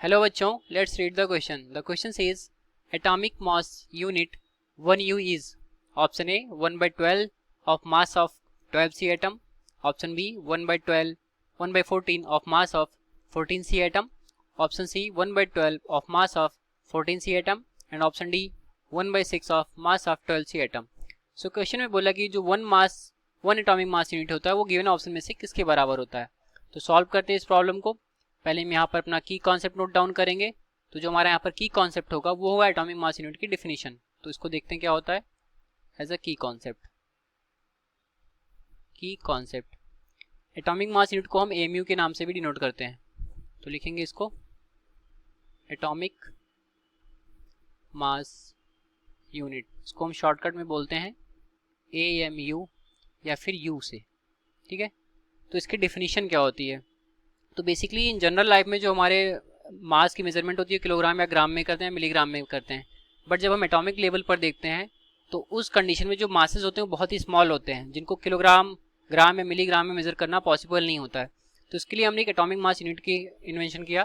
Hello बच्चों, let's read the question. The question says atomic mass unit 1U is option A 1/12 of mass of 12C atom, option B 1/14 of mass of 14C atom, option C 1/12 of mass of 14C atom and option D 1/6 of mass of 12C atom. So question में बोला कि जो one atomic mass unit होता है वो given option में से किसके बराबर होता है. तो सॉल्व करते हैं इस प्रॉब्लम को. पहले हम यहाँ पर अपना की कॉन्सेप्ट नोट डाउन करेंगे. तो जो हमारा यहाँ पर की कॉन्सेप्ट होगा वो होगा एटॉमिक मास यूनिट की डिफिनीशन. तो इसको देखते हैं क्या होता है एज अ की कॉन्सेप्ट. की कॉन्सेप्ट एटॉमिक मास यूनिट को हम एमयू के नाम से भी डिनोट करते हैं. तो लिखेंगे इसको एटॉमिक मास यूनिट. इसको हम शॉर्टकट में बोलते हैं AMU या फिर यू से. ठीक है. तो इसकी डिफिनीशन क्या होती है. तो बेसिकली इन जनरल लाइफ में जो हमारे मास की मेजरमेंट होती है किलोग्राम या ग्राम में करते हैं, मिलीग्राम में करते हैं. बट जब हम एटॉमिक लेवल पर देखते हैं तो उस कंडीशन में जो मासेस होते हैं वो बहुत ही स्मॉल होते हैं, जिनको किलोग्राम, ग्राम या मिलीग्राम में मेजर करना पॉसिबल नहीं होता है. तो इसके लिए हमने एक एटॉमिक मास यूनिट की इन्वेंशन किया.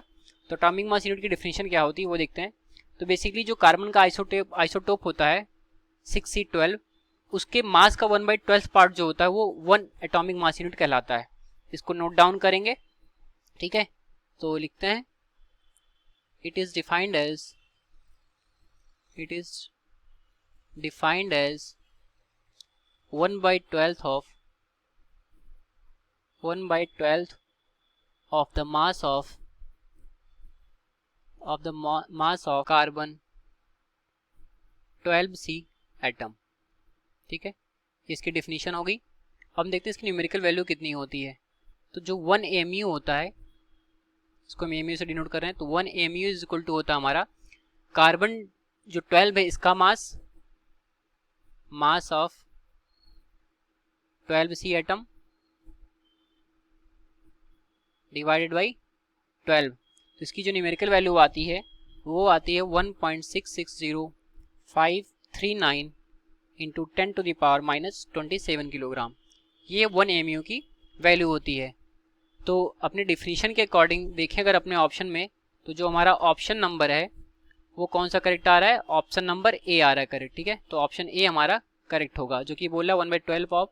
तो एटॉमिक मास यूनिट की डिफिनीशन क्या होती है वो देखते हैं. तो बेसिकली जो कार्बन का आइसोटोप होता है 6C12, उसके मास का 1/12 पार्ट जो होता है वो 1 एटॉमिक मास यूनिट कहलाता है. इसको नोट डाउन करेंगे. ठीक है. तो लिखते हैं it is defined as 1/12 of the mass of carbon 12C atom. ठीक है. इसकी डिफिनीशन होगी. अब देखते हैं इसकी न्यूमेरिकल वैल्यू कितनी होती है. तो जो 1 AMU होता है, इसको हम AMU से डिनोट कर रहे हैं. तो 1 AMU इज इक्वल टू होता है हमारा कार्बन जो 12 है इसका मास of 12C atom divided by 12. तो इसकी जो न्यूमेरिकल वैल्यू आती है वो आती है 1.660539 इंटू 10⁻⁻27 किलोग्राम. ये 1 AMU की वैल्यू होती है. तो अपने डिफिनीशन के अकॉर्डिंग देखें अगर अपने ऑप्शन में, तो जो हमारा ऑप्शन नंबर है वो कौन सा करेक्ट आ रहा है. ऑप्शन नंबर ए आ रहा है करेक्ट. ठीक है. तो ऑप्शन ए हमारा करेक्ट होगा जो कि बोला 1/12 of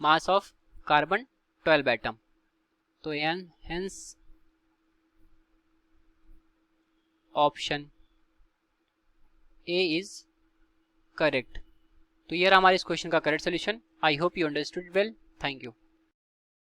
mass of carbon 12 atom. तो hence option A is correct. तो ये रहा हमारे इस क्वेश्चन का correct solution. I hope you understood well. Thank you.